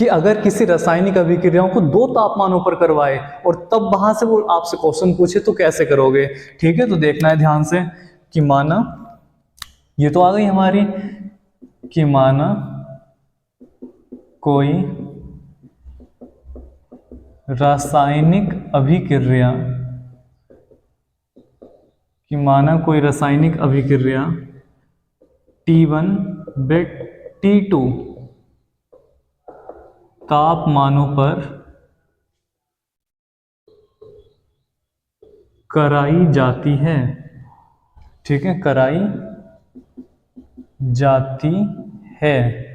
कि अगर किसी रासायनिक अभिक्रियाओं को 2 तापमानों पर करवाए और तब वहां से वो आपसे क्वेश्चन पूछे तो कैसे करोगे। ठीक है, तो देखना है ध्यान से कि माना ये तो आ गई हमारी कि माना कोई रासायनिक अभिक्रिया T1 व T2 तापमानों पर कराई जाती है। ठीक है, कराई जाती है।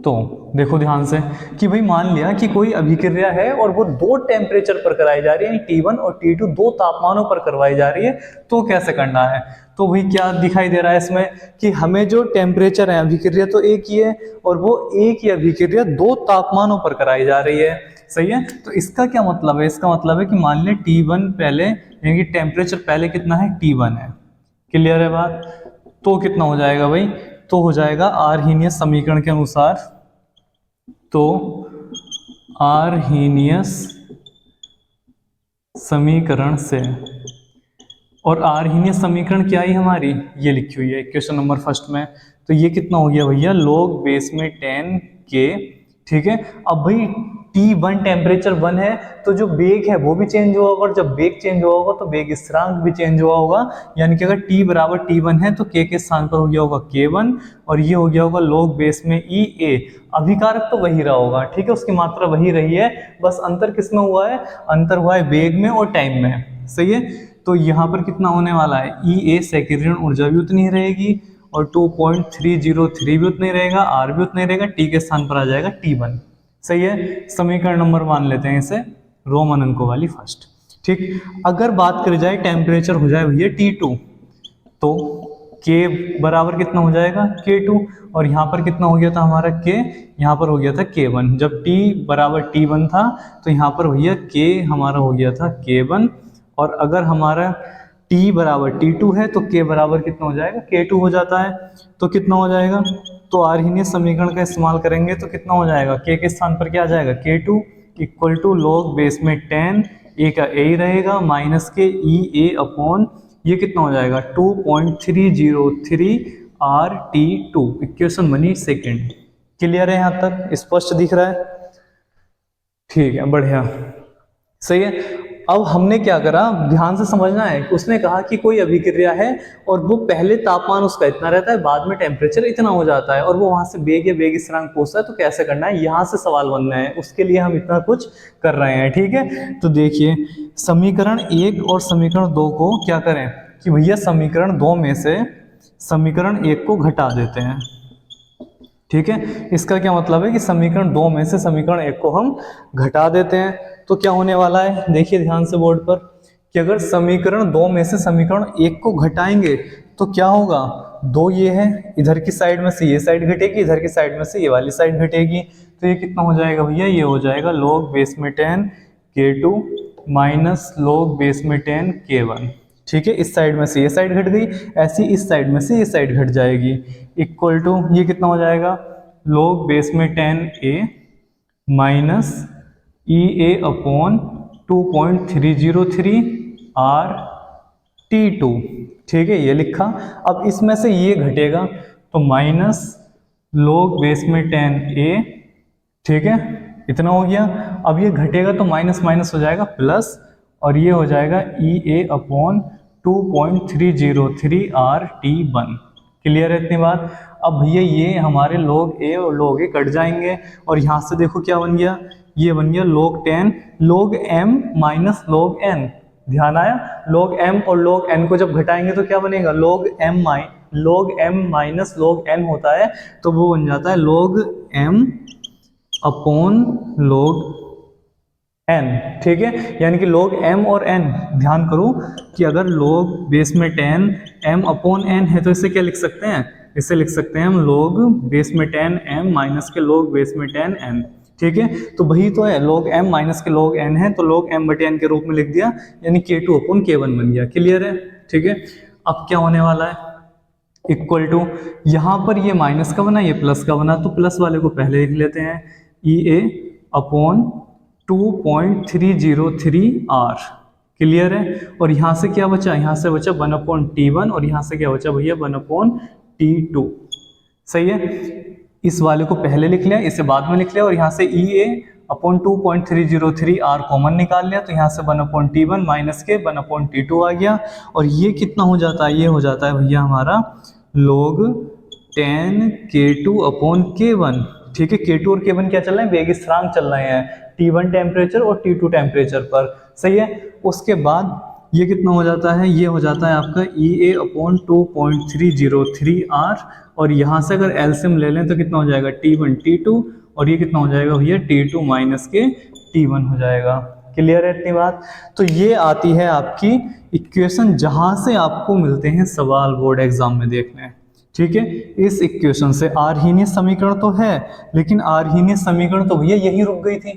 तो देखो ध्यान से कि भाई मान लिया कि कोई अभिक्रिया है और वो 2 टेम्परेचर पर कराई जा रही है, T1 और T2 2 तापमानों पर करवाई जा रही है, तो कैसे करना है। तो भाई क्या दिखाई दे रहा है इसमें कि हमें जो टेम्परेचर है, अभिक्रिया तो एक ही है और वो एक ही अभिक्रिया 2 तापमानों पर कराई जा रही है। सही है, तो इसका क्या मतलब है, इसका मतलब है कि मान लिया T1 पहले, यानी कि टेम्परेचर पहले कितना है, T1 है। क्लियर है बात। तो कितना हो जाएगा भाई, तो हो जाएगा आर्हीनियस समीकरण के अनुसार, तो आर्हीनियस समीकरण से, और आर्हीनियस समीकरण क्या है हमारी, ये लिखी हुई है इक्वेशन नंबर फर्स्ट में। तो ये कितना हो गया भैया, log बेस में 10K। ठीक है, अब भाई T1 टेम्परेचर 1 है तो जो वेग है वो भी चेंज हुआ होगा, और जब वेग चेंज हुआ होगा तो वेग स्थिरांक भी चेंज हुआ होगा। यानी कि अगर T बराबर T1 है तो K के स्थान पर हो गया होगा K1, और ये हो गया होगा log बेस में EA। अभिकारक तो वही रहा होगा, ठीक है, उसकी मात्रा वही रही है, बस अंतर किसमें हुआ है, अंतर हुआ है वेग में और टाइम में। सही है, तो यहाँ पर कितना होने वाला है, EA संकीर्ण ऊर्जा भी उतनी ही रहेगी और 2.303 भी उतना ही रहेगा, R भी उतना ही रहेगा, T के स्थान पर आ जाएगा T1। सही है, समीकरण नंबर मान लेते हैं इसे रोमन अंकों वाली फर्स्ट। ठीक, अगर बात करी जाए टेम्परेचर हो जाए भैया T2, तो K बराबर कितना हो जाएगा, K2, और यहाँ पर कितना हो गया था हमारा K, यहाँ पर हो गया था K1। जब T बराबर T1 था तो यहाँ पर भैया K हमारा हो गया था K1, और अगर हमारा T बराबर T2 है तो K बराबर कितना हो जाएगा, K2 हो जाता है। तो कितना हो जाएगा, तो आर्हीनियस समीकरण का इस्तेमाल करेंगे तो कितना हो जाएगा, K के स्थान पर क्या आ जाएगा, K2 equal to log base में 10, A का A ही रहेगा, माइनस के EA अपॉन ये कितना हो जाएगा 2.303 RT2। इक्वेशन बनी सेकेंड। क्लियर है, यहाँ तक स्पष्ट दिख रहा है। ठीक है, बढ़िया, सही है। अब हमने क्या करा, ध्यान से समझना है। उसने कहा कि कोई अभिक्रिया है और वो पहले तापमान उसका इतना रहता है, बाद में टेम्परेचर इतना हो जाता है, और वो वहां से वेग या वेग स्थिरांक पूछता है, तो कैसे करना है, यहाँ से सवाल बनना है, उसके लिए हम इतना कुछ कर रहे हैं। ठीक है, तो देखिए समीकरण 1 और समीकरण 2 को क्या करें कि भैया समीकरण 2 में से समीकरण 1 को घटा देते हैं। ठीक है, इसका क्या मतलब है कि समीकरण 2 में से समीकरण 1 को हम घटा देते हैं। तो क्या होने वाला है, देखिए ध्यान से बोर्ड पर, कि अगर समीकरण 2 में से समीकरण 1 को घटाएंगे तो क्या होगा, 2 ये है, इधर की साइड में से ये साइड घटेगी, इधर की साइड में से ये वाली साइड घटेगी। तो ये कितना हो जाएगा भैया, ये हो जाएगा log बेस में 10 K2 माइनस log बेस में 10 K1। ठीक है, इस साइड में से ये साइड घट गई, ऐसी इस साइड में से ये साइड घट जाएगी, इक्वल टू ये कितना हो जाएगा, log बेस में 10A minus EA upon 2.303 RT2। ठीक है, ये लिखा। अब इसमें से ये घटेगा तो माइनस log बेस में 10A, ठीक है, इतना हो गया। अब ये घटेगा तो माइनस माइनस हो जाएगा प्लस, और ये हो जाएगा EA अपॉन 2.303 RT1। क्लियर है इतनी बात। अब भैया ये हमारे log A और log A कट जाएंगे, और यहाँ से देखो क्या बन गया, ये बन गया log 10 log M minus log N। ध्यान आया, log M और log N को जब घटाएंगे तो क्या बनेगा, log M minus log N होता है, तो वो बन जाता है log M upon log N। ठीक है, यानी कि log M और N, ध्यान करो कि अगर log बेस में 10 M अपॉन N है तो इसे क्या लिख सकते हैं, इसे लिख सकते हैं हम log बेस में 10 M माइनस के log बेस में 10 N। ठीक है, तो वही तो है, log M माइनस के log N है तो log M बटे N के रूप में लिख दिया, यानी K2 अपॉन K1 बन गया। क्लियर है, ठीक है। अब क्या होने वाला है, इक्वल टू, यहाँ पर ये माइनस का बना ये प्लस का बना, तो प्लस वाले को पहले लिख लेते हैं, ई ए अपॉन 2.303 आर। क्लियर है। और यहाँ से क्या बचा, यहाँ से बचा 1/T1 और यहाँ से क्या बचा भैया 1/T2। सही है। इस वाले को पहले लिख लिया, इसे बाद में लिख लिया, और यहाँ से ई ए अपॉन 2.303 आर कॉमन निकाल लिया, तो यहाँ से 1/T1 माइनस के 1/T2 आ गया। और ये कितना हो जाता है, ये हो जाता है भैया हमारा log 10 K2 अपॉन K1। ठीक है, K2 और K1 क्या चल रहे हैं, वेग स्थिरांक चल रहे हैं T1 टेम्परेचर और T2 टेम्परेचर पर। सही है। उसके बाद ये कितना हो जाता है, ये हो जाता है आपका ई ए अपॉन 2.303 आर, और यहाँ से अगर एलसीएम ले लें तो कितना हो जाएगा T1 T2, और ये कितना हो जाएगा भैया T2 माइनस के T1 हो जाएगा। क्लियर है इतनी बात। तो ये आती है आपकी इक्वेशन जहां से आपको मिलते हैं सवाल बोर्ड एग्जाम में देखने। ठीक है, इस इक्वेशन से आर्हीनीय समीकरण तो है, लेकिन आर्हीनीय समीकरण तो भैया यही रुक गई थी।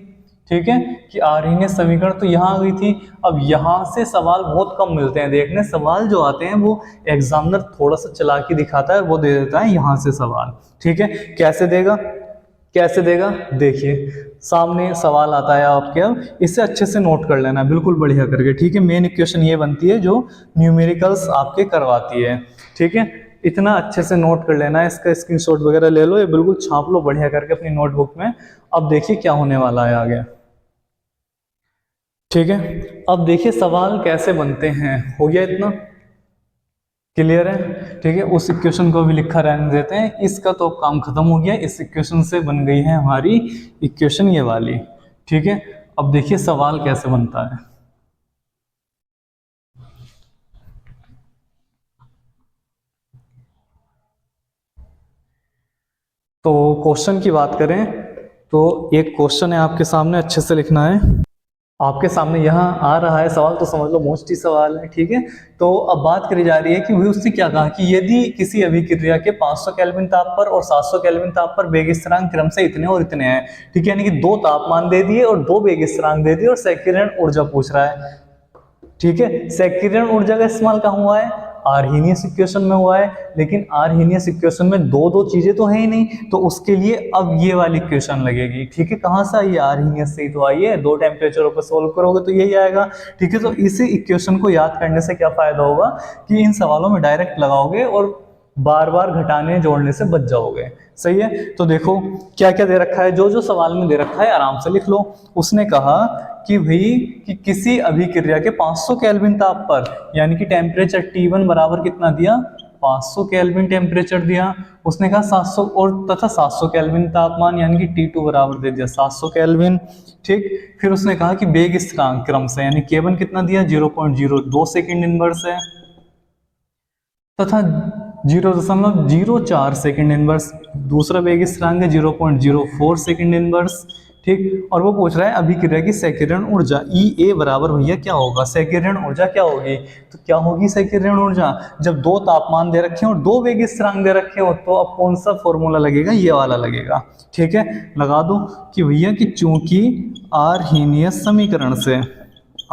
ठीक है, कि आर्हीनीय समीकरण तो यहाँ आ गई थी। अब यहाँ से सवाल बहुत कम मिलते हैं देखने, सवाल जो आते हैं वो एग्जामिनर थोड़ा सा चालाकी दिखाता है, वो दे देता है यहाँ से सवाल। ठीक है, कैसे देगा, कैसे देगा, देखिए सामने सवाल आता है आपके, अब इसे अच्छे से नोट कर लेना बिल्कुल बढ़िया करके। ठीक है, मेन इक्वेशन ये बनती है जो न्यूमेरिकल्स आपके करवाती है। ठीक है, इतना अच्छे से नोट कर लेना है, इसका स्क्रीनशॉट वगैरह ले लो, ये बिल्कुल छाप लो बढ़िया करके अपनी नोटबुक में। अब देखिए क्या होने वाला है आगे। ठीक है, अब देखिए सवाल कैसे बनते हैं, हो गया इतना क्लियर है। ठीक है, उस इक्वेशन को भी लिखा रहने देते हैं, इसका तो काम खत्म हो गया। इस इक्वेशन से बन गई है हमारी इक्वेशन ये वाली। ठीक है, अब देखिए सवाल कैसे बनता है। तो क्वेश्चन की बात करें तो एक क्वेश्चन है आपके सामने, अच्छे से लिखना है। आपके सामने यहाँ आ रहा है सवाल, तो समझ लो मोस्ट ही सवाल है। ठीक है, तो अब बात करी जा रही है कि वही उसने क्या कहा कि यदि किसी अभिक्रिया के 500 केल्विन ताप पर और 700 केल्विन ताप पर वेग स्थिरांक क्रम से इतने और इतने हैं। ठीक है, यानी कि दो तापमान दे दिए और दो वेग स्थिरांक दे दिए और संकीर्ण ऊर्जा पूछ रहा है। ठीक है, संकीर्ण ऊर्जा का इस्तेमाल कहाँ हुआ है, आर्हीनियस इक्वेशन में हुआ है, लेकिन आर्हीनियस इक्वेशन में दो दो चीजें तो है ही नहीं, तो उसके लिए अब ये वाली इक्वेशन लगेगी। ठीक है, कहाँ से आई, आर्हीनियस से ही तो आई है, दो टेम्परेचरों पर सोल्व करोगे तो यही आएगा। ठीक है, तो इसी इक्वेशन को याद करने से क्या फायदा होगा कि इन सवालों में डायरेक्ट लगाओगे और बार बार घटाने जोड़ने से बच जाओगे। सही है, तो देखो क्या क्या दे रखा है, जो जो सवाल में दे रखा है आराम से लिख लो। उसने कहा कि भाई कि किसी अभिक्रिया के 500 केल्विन ताप पर, यानी कि टेम्परेचर T1 बराबर कितना दिया, 500 केल्विन टेम्परेचर दिया। उसने कहा 700 और तथा 700 केल्विन तापमान, यानी कि T2 बराबर दे दिया 700 केल्विन। ठीक, फिर उसने कहा कि वेग स्थिरांक क्रम से, यानी K1 कितना दिया 0.02 सेकेंड इनवर्स है, तथा 0.04 सेकेंड इनवर्स दूसरा वेग स्थिरांक है 0.04 सेकेंड इनवर्स। ठीक, और वो पूछ रहा है अभिक्रिया की संकीर्ण ऊर्जा ई ए बराबर भैया क्या होगा, संकीर्ण ऊर्जा क्या होगी, तो क्या होगी संकीर्ण ऊर्जा, जब दो तापमान दे रखे हो और दो वेग स्थिरांक दे रखे हो, तो अब कौन सा फॉर्मूला लगेगा, ये वाला लगेगा। ठीक है, लगा दो कि भैया कि चूंकि आर्हीनियस समीकरण से,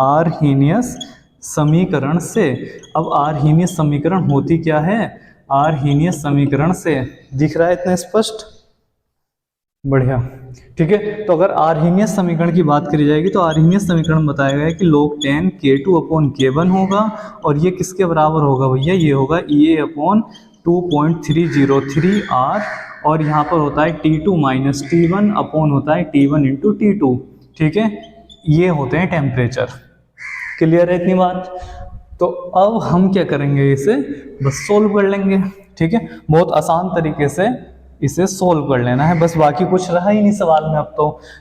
आर्हीनियस समीकरण से, अब आर्हीनियस समीकरण होती क्या है, आर्हीनियस समीकरण से दिख रहा है इतना स्पष्ट, बढ़िया। ठीक है, तो अगर आर्हीनियस समीकरण की बात करी जाएगी तो आर्हीनियस समीकरण बताया गया है कि log 10 K2 अपॉन K1 होगा, और ये किसके बराबर होगा भैया, ये होगा EA अपॉन 2.303 R, और यहाँ पर होता है T2 माइनस T1 अपॉन होता है T1 इंटू T2। ठीक है, ये होते हैं टेम्परेचर। क्लियर है इतनी बात। तो अब हम क्या करेंगे, इसे बस सोल्व कर लेंगे। ठीक है, बहुत आसान तरीके से इसे सोल्व कर लेना है, बस बाकी कुछ रहा ही नहीं सवाल में अब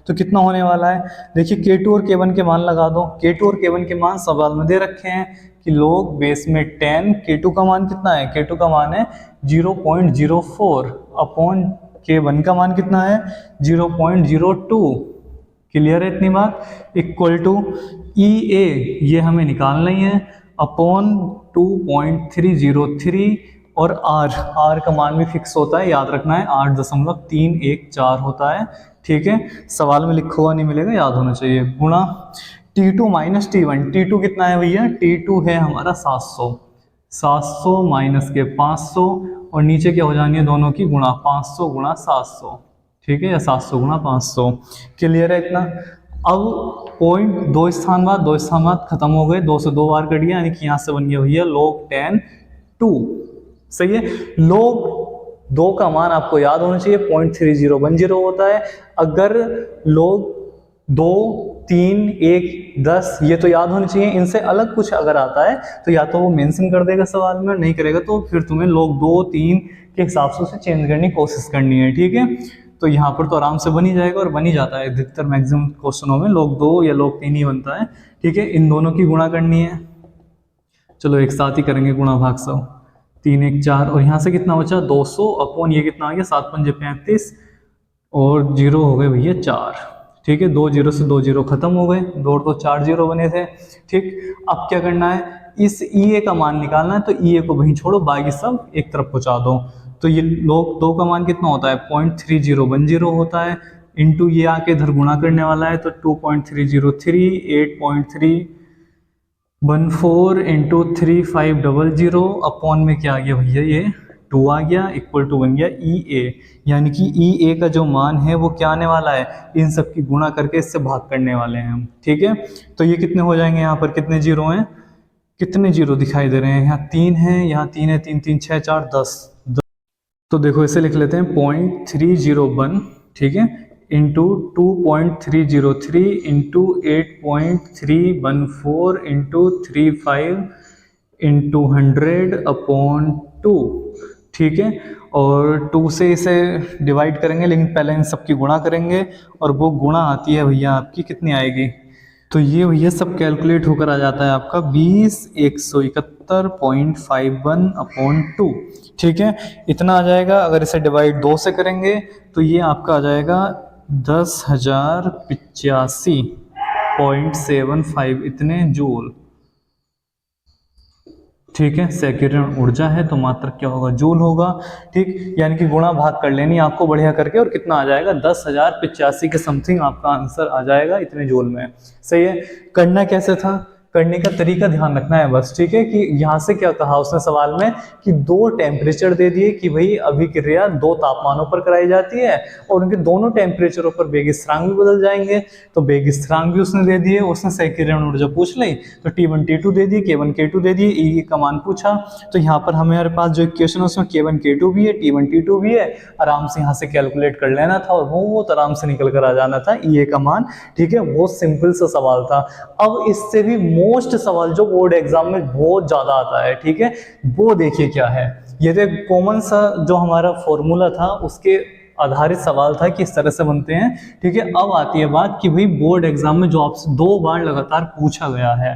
तो कितना होने वाला है, देखिए K2 और K1 के मान लगा दो। K2 और K1 के मान सवाल में दे रखे हैं कि log बेस में 10, K2 का मान कितना है, K2 का मान है 0.04 अपॉन K1 का मान कितना है 0.02। क्लियर है इतनी बात, इक्वल टू ई ए, ये हमें निकालना ही है, अपॉन 2.303, और आर का मान भी फिक्स होता है, याद रखना है 8.314 होता है। ठीक है, सवाल में लिखा हुआ नहीं मिलेगा, याद होना चाहिए, गुणा T2 माइनस T1। T2 कितना है भैया, T2 है हमारा 700, 700 माइनस के 500, और नीचे क्या हो जानी है दोनों की गुणा, 500 गुणा 700, ठीक है, या 700 गुणा 500। क्लियर है इतना। अब पॉइंट दो स्थान बाद खत्म हो गए, 2 से 2 बार कट गया, यानी कि यहाँ से बन गया भैया log 10 2। सही है। log 2 का मान आपको याद होना चाहिए 0.3010 होता है। अगर log 2 3 1 10 ये तो याद होने चाहिए, इनसे अलग कुछ अगर आता है तो या तो वो मेंशन कर देगा सवाल में, नहीं करेगा तो फिर तुम्हें log 2 3 के हिसाब से उसे चेंज करने की कोशिश करनी है, ठीक है। तो यहाँ पर तो आराम से बन ही जाएगा, और बन ही जाता है अधिकतर मैक्सिमम क्वेश्चनों में log 2 या log 3 ही बनता है, ठीक है। इन दोनों की गुणा करनी है, चलो एक साथ ही करेंगे गुणा भाग 100, 3 1 4, और यहाँ से कितना बचा 200 अपॉन ये कितना आ गया 7 5 35, और जीरो हो गए भैया 4, ठीक है। 2 जीरो से 2 जीरो खत्म हो गए, 2 तो 4 जीरो बने थे, ठीक। अब क्या करना है, इस EA का मान निकालना है, तो EA को वहीं छोड़ो, बाकी सब एक तरफ पहुँचा दो। तो ये log 2 का मान कितना होता है 0.3010 होता है, इंटू ये आके इधर गुणा करने वाला है, तो 2.303 8.314 इंटू 3500 अपॉन में क्या आ गया भैया ये 2 आ गया, इक्वल टू बन गया EA। यानी कि EA का जो मान है वो क्या आने वाला है, इन सब की गुणा करके इससे भाग करने वाले हैं हम, ठीक है। तो ये कितने हो जाएंगे, यहाँ पर कितने जीरो हैं, कितने जीरो दिखाई दे रहे हैं, यहाँ 3 है, यहाँ 3 है, 3 3 6 4 10। तो देखो इसे लिख लेते हैं 0.301, ठीक है, into 2.303 into 8.314 into 35 into 100 upon 2, ठीक है। और 2 से इसे डिवाइड करेंगे, लेकिन पहले इन सब की गुणा करेंगे, और वो गुणा आती है भैया आपकी कितनी आएगी, तो ये भैया सब कैलकुलेट होकर आ जाता है आपका 20,171.51 अपॉन 2, ठीक है। इतना आ जाएगा। अगर इसे डिवाइड 2 से करेंगे तो ये आपका आ जाएगा 10,085.75 इतने जूल, ठीक है। सेकंड ऊर्जा है तो मात्रक क्या होगा, जूल होगा, ठीक। यानी कि गुणा भाग कर लेनी आपको बढ़िया करके, और कितना आ जाएगा 10,085 के समथिंग आपका आंसर आ जाएगा इतने जूल में। सही है। करना कैसे था, करने का तरीका ध्यान रखना है बस, ठीक है। कि यहाँ से क्या कहा उसने सवाल में कि 2 टेम्परेचर दे दिए कि भाई अभिक्रिया 2 तापमानों पर कराई जाती है, और उनके दोनों टेम्परेचरों पर वेग स्थिरांक भी बदल जाएंगे। तो वेग स्थिरांक भी उसने दे दिए, उसने संकीर्ण ऊर्जा पूछ ली, तो T1 T2 दे दिए, K1 K2 दे दिए, E का मान पूछा। तो यहाँ पर हमारे पास जो इक्वेशन है उसमें K1 K2 भी है, T1 T2 भी है, आराम से यहाँ से कैलकुलेट कर लेना था, और वो तो आराम से निकल कर आ जाना था E का मान, ठीक है। बहुत सिंपल सा सवाल था। अब इससे भी मोस्ट सवाल जो बोर्ड एग्जाम में बहुत ज्यादा आता है, ठीक है, वो देखिए क्या है। ये तो कॉमन सा जो हमारा फॉर्मूला था उसके आधारित सवाल था कि इस तरह से बनते हैं, ठीक है। अब आती है बात कि भाई बोर्ड एग्जाम में जो आपसे 2 बार लगातार पूछा गया है,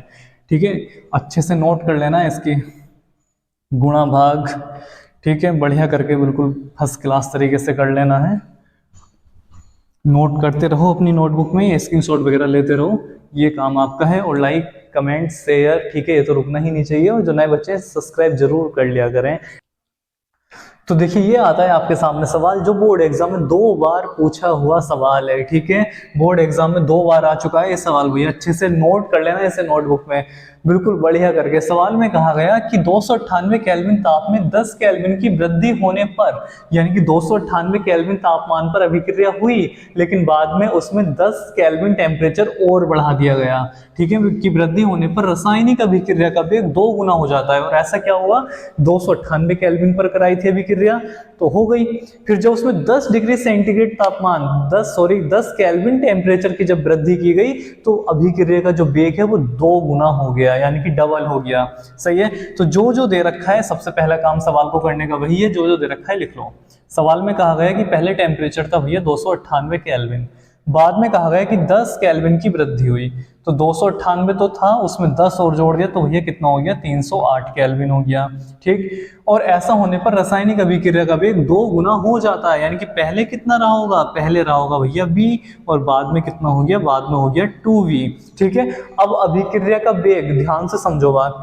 ठीक है, अच्छे से नोट कर लेना है इसकी गुणा भाग, ठीक है, बढ़िया करके बिल्कुल फर्स्ट क्लास तरीके से कर लेना है। नोट करते रहो अपनी नोटबुक में, स्क्रीनशॉट वगैरह लेते रहो, ये काम आपका है। और लाइक कमेंट शेयर, ठीक है, ये तो रुकना ही नहीं चाहिए। और जो नए बच्चे सब्सक्राइब जरूर कर लिया करें। तो देखिए ये आता है आपके सामने सवाल जो बोर्ड एग्जाम में 2 बार पूछा हुआ सवाल है, ठीक है। बोर्ड एग्जाम में 2 बार आ चुका है ये सवाल, भैया अच्छे से नोट कर लेना इसे नोटबुक में बिल्कुल बढ़िया करके। सवाल में कहा गया कि 298 केल्विन ताप में 10 केल्विन की वृद्धि होने पर, यानी कि 298 केल्विन तापमान पर अभिक्रिया हुई, लेकिन बाद में उसमें 10 केल्विन टेम्परेचर और बढ़ा दिया गया, ठीक है, की वृद्धि होने पर रासायनिक अभिक्रिया का वेग 2 गुना हो जाता है। और ऐसा क्या हुआ, 298 केल्विन पर कराई थी अभिक्रिया तो हो गई, फिर जब उसमें 10 डिग्री सेंटीग्रेड तापमान 10 केल्विन टेम्परेचर की जब वृद्धि की गई तो अभिक्रिया का जो वेग है वो 2 गुना हो गया, यानी कि डबल हो गया। सही है। तो जो जो दे रखा है सबसे पहला काम सवाल को करने का वही है, जो जो दे रखा है लिख लो। सवाल में कहा गया कि पहले टेम्परेचर था भैया 298 केल्विन, बाद में कहा गया कि 10 केल्विन की वृद्धि हुई, तो 298 तो था उसमें 10 और जोड़ दिया तो भैया कितना हो गया 308 केल्विन हो गया, ठीक। और ऐसा होने पर रासायनिक अभिक्रिया का वेग 2 गुना हो जाता है, यानी कि पहले कितना रहा होगा, पहले रहा होगा भैया V, और बाद में कितना हो गया, बाद में हो गया 2V, ठीक है। अब अभिक्रिया का वेग ध्यान से समझो बात,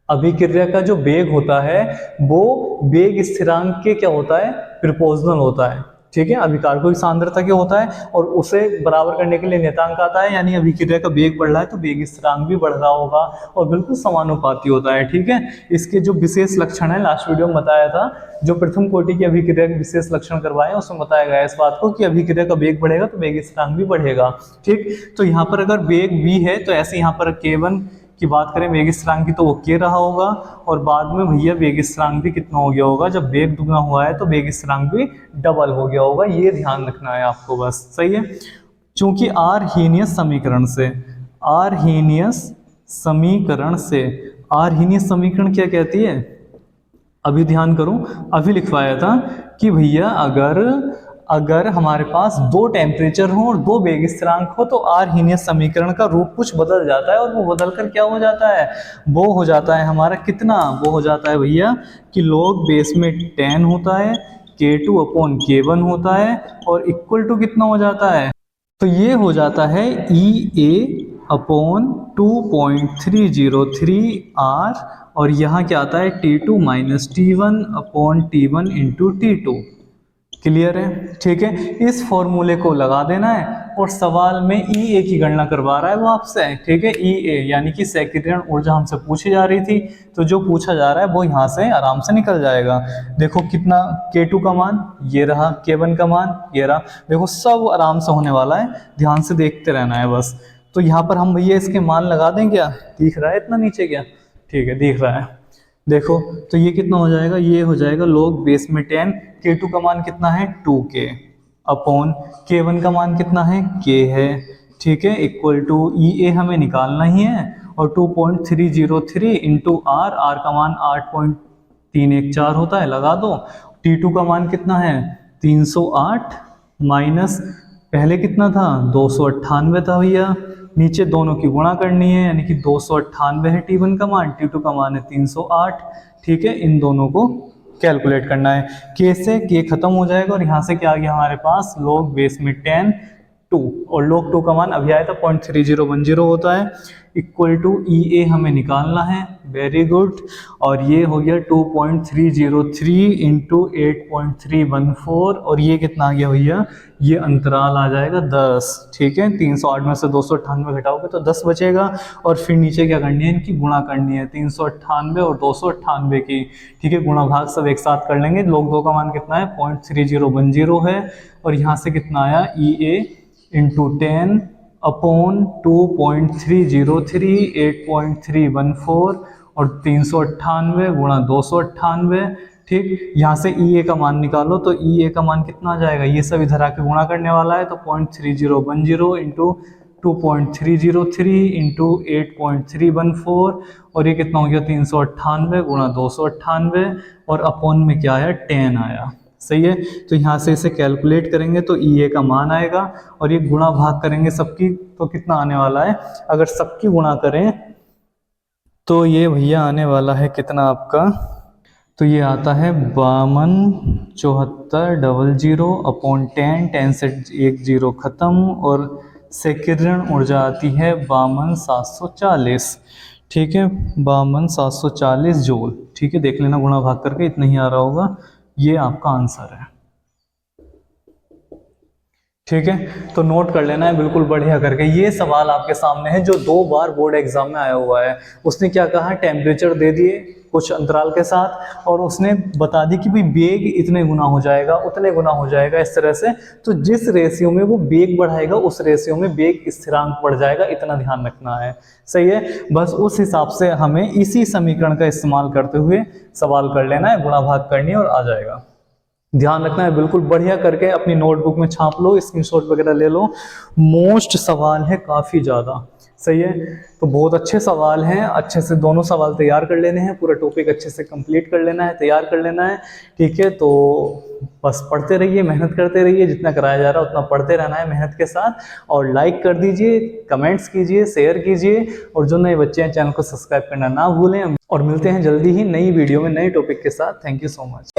अभिक्रिया का जो वेग होता है वो वेग स्थिरांक के क्या होता है, प्रोपोर्शनल होता है, ठीक है, अभिकारकों की सांद्रता क्या होता है और उसे बराबर करने के लिए नियतांक आता है, यानी अभिक्रिया का वेग बढ़ रहा है तो वेग स्थिरांक भी बढ़ रहा होगा और बिल्कुल समानुपाती होता है। ठीक है, इसके जो विशेष लक्षण है लास्ट वीडियो में बताया था, जो प्रथम कोटि की अभिक्रिया के विशेष लक्षण करवाए उसमें बताया गया इस बात को कि अभिक्रिया का वेग बढ़ेगा तो वेग स्थिरांक भी बढ़ेगा। ठीक, तो यहाँ पर अगर वेग v है तो ऐसे यहाँ पर k1 की बात करें वेग स्थिरांक की तो वो k रहा होगा, और बाद में भैया वेग स्थिरांक भी कितना हो गया होगा, जब वेग दुगना हुआ है तो वेग स्थिरांक भी डबल हो गया होगा, ये ध्यान रखना है आपको बस। सही है, चूंकि आर्हेनियस समीकरण से, आर्हेनियस समीकरण क्या कहती है, अभी ध्यान करो, अभी लिखवाया था कि भैया अगर हमारे पास दो टेम्परेचर हो और दो वेग स्थिरांक हो तो आर्हेनियस समीकरण का रूप कुछ बदल जाता है, और वो बदलकर क्या हो जाता है, वो हो जाता है हमारा कितना, वो हो जाता है भैया कि log बेस में 10 होता है, K2 अपॉन K1 होता है, और इक्वल टू कितना हो जाता है, तो ये हो जाता है EA अपॉन 2.303 R, और यहाँ क्या आता है T2 minus T1 upon T1 into T2। Clear है, ठीक है, इस फॉर्मूले को लगा देना है, और सवाल में EA की गणना करवा रहा है वो आपसे। ठीक है, EA यानी कि सक्रियण ऊर्जा हमसे पूछी जा रही थी, तो जो पूछा जा रहा है वो यहाँ से आराम से निकल जाएगा। देखो कितना, K2 का मान ये रहा, K1 का मान ये रहा, देखो सब आराम से होने वाला है, ध्यान से देखते रहना है बस। तो यहाँ पर हम भैया इसके मान लगा दें, क्या दिख रहा है इतना नीचे, क्या ठीक है दिख रहा है, देखो तो ये कितना हो जाएगा, ये हो जाएगा log बेस में 10, K2 का मान कितना है 2K अपॉन K1 का मान कितना है K है, ठीक है, इक्वल टू EA हमें निकालना ही है, और 2.303 इंटू R का मान 8.314 होता है, लगा दो। T2 का मान कितना है 308 माइनस पहले कितना था 298 था भैया, नीचे दोनों की गुणा करनी है, यानी कि 298 है T1 का मान, T2 का मान है 308। ठीक है, इन दोनों को कैलकुलेट करना है, K से K खत्म हो जाएगा, और यहाँ से क्या आ गया हमारे पास log बेस में 10 2, और log 2 का मान अभी आया था 0.3010 होता है, इक्वल टू EA हमें निकालना है, वेरी गुड, और ये हो गया 2.303 इंटू 8.314, और ये कितना आ गया भैया, ये अंतराल आ जाएगा 10। ठीक है, 308 में से 298 घटाओगे तो 10 बचेगा, और फिर नीचे क्या करनी है, इनकी गुणा करनी है 398 और 298 की। ठीक है, गुणा भाग सब एक साथ कर लेंगे, log 2 का मान कितना है 0.3010 है, और यहाँ से कितना आया EA इंटू 10 अपॉन 2.303 8.314 और 398 गुणा 298। ठीक, यहाँ से EA का मान निकालो, तो EA का मान कितना आ जाएगा, ये सब इधर आके गुणा करने वाला है, तो 0.3010 इंटू 2.303 इंटू 8.314, और ये कितना हो गया 398 गुणा 298, और अपॉन में क्या आया 10 आया। सही है, तो यहाँ से इसे कैलकुलेट करेंगे तो EA का मान आएगा, और ये गुणा भाग करेंगे सबकी तो कितना आने वाला है, अगर सबकी गुणा करें तो ये भैया आने वाला है कितना आपका, तो ये आता है 527400 अपॉन 10 से एक जीरो खत्म, और सक्रियण ऊर्जा आती है 52740। ठीक है, 52740 जूल। ठीक है, देख लेना गुणा भाग करके, इतना ही आ रहा होगा, ये आपका आंसर है। ठीक है, तो नोट कर लेना है बिल्कुल बढ़िया करके। ये सवाल आपके सामने है जो 2 बार बोर्ड एग्जाम में आया हुआ है। उसने क्या कहा, टेम्परेचर दे दिए कुछ अंतराल के साथ, और उसने बता दी कि भाई वेग इतने गुना हो जाएगा, उतने गुना हो जाएगा, इस तरह से। तो जिस रेशियो में वो वेग बढ़ाएगा उस रेशियो में वेग स्थिरांक बढ़ जाएगा, इतना ध्यान रखना है। सही है, बस उस हिसाब से हमें इसी समीकरण का इस्तेमाल करते हुए सवाल कर लेना है, गुणा भाग करनी है और आ जाएगा। ध्यान रखना है बिल्कुल बढ़िया करके, अपनी नोटबुक में छाप लो, स्क्रीनशॉट वगैरह ले लो। मोस्ट सवाल है काफ़ी ज़्यादा। सही है, तो बहुत अच्छे सवाल हैं, अच्छे से दोनों सवाल तैयार कर लेने हैं, पूरा टॉपिक अच्छे से कंप्लीट कर लेना है, तैयार कर लेना है। ठीक है, तो बस पढ़ते रहिए, मेहनत करते रहिए, जितना कराया जा रहा है उतना पढ़ते रहना है मेहनत के साथ। और लाइक कर दीजिए, कमेंट्स कीजिए, शेयर कीजिए, और जो नए बच्चे हैं चैनल को सब्सक्राइब करना ना भूलें। और मिलते हैं जल्दी ही नई वीडियो में नए टॉपिक के साथ। Thank you so much.